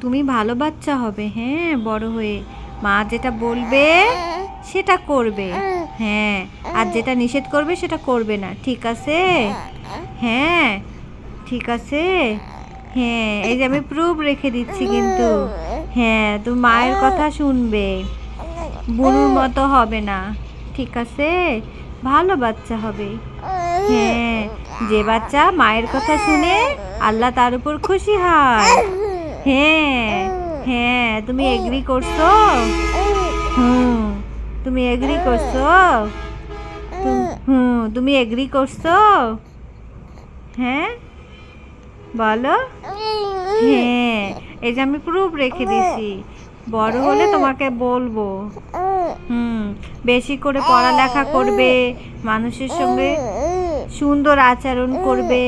তুমি ভালো বাচ্চা হবে, হ্যাঁ, বড় হয়ে মা যেটা বলবে সেটা করবে, হ্যাঁ, আর যেটা নিষেধ করবে সেটা করবে না, ঠিক আছে? হ্যাঁ, ঠিক আছে। হ্যাঁ, এই যে আমি প্রুফ রেখে দিচ্ছি কিন্তু। হ্যাঁ, তুমি মায়ের কথা শুনবে, বুনুর মতো হবে না, ঠিক আছে? ভালো বাচ্চা হবে। হ্যাঁ, যে বাচ্চা মায়ের কথা শুনে আল্লাহ তার উপর খুশি হয়। হ্যাঁ, হ্যাঁ, তুমি এগ্রি করছো? হুম, তুমি এগ্রি করছো? তুমি এগ্রি করছো? হ্যাঁ, বলো। হ্যাঁ, এই যে আমি প্রুফ রেখে দিছি, বড় হলে তোমাকে বলবো। বেশি করে পড়ালেখা করবে, মানুষের সঙ্গে সুন্দর আচরণ করবে,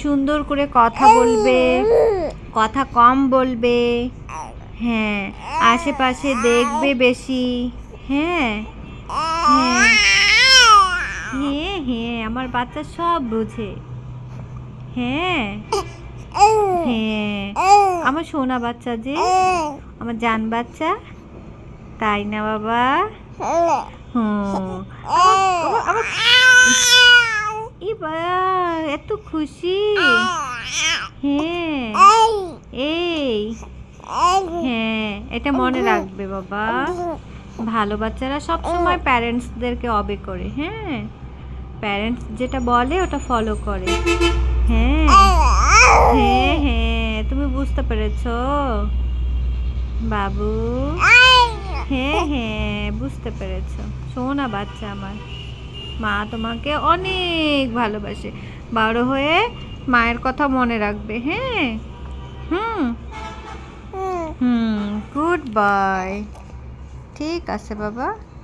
সুন্দর করে কথা বলবে, কথা কম বলবে। হ্যাঁ, আশেপাশে দেখবে বেশি। হ্যাঁ, হ্যাঁ, হ্যাঁ, হ্যাঁ, আমার বাচ্চা সব বুঝে। হ্যাঁ, হ্যাঁ, আমার সোনা বাচ্চা যে, আমার জান বাচ্চা, তাই না বাবা? হুম, এত খুশি। হ্যাঁ, এই, হ্যাঁ, এটা মনে রাখবে বাবা। ভালো বাচ্চারা সবসময় প্যারেন্টসদেরকে অবে করে, হ্যাঁ, প্যারেন্টস যেটা বলে ওটা ফলো করে। হ্যাঁ, হ্যাঁ, হ্যাঁ, তুমি বুঝতে পেরেছো বাবু? হ্যাঁ, হ্যাঁ, বুঝতে পেরেছো, সোনা বাচ্চা আমার। মা তোমাকে অনেক ভালোবাসে, বড় হয়ে মায়ের কথা মনে রাখবে, হ্যাঁ। হুম, হুম, গুড বাই। ঠিক আছে বাবা।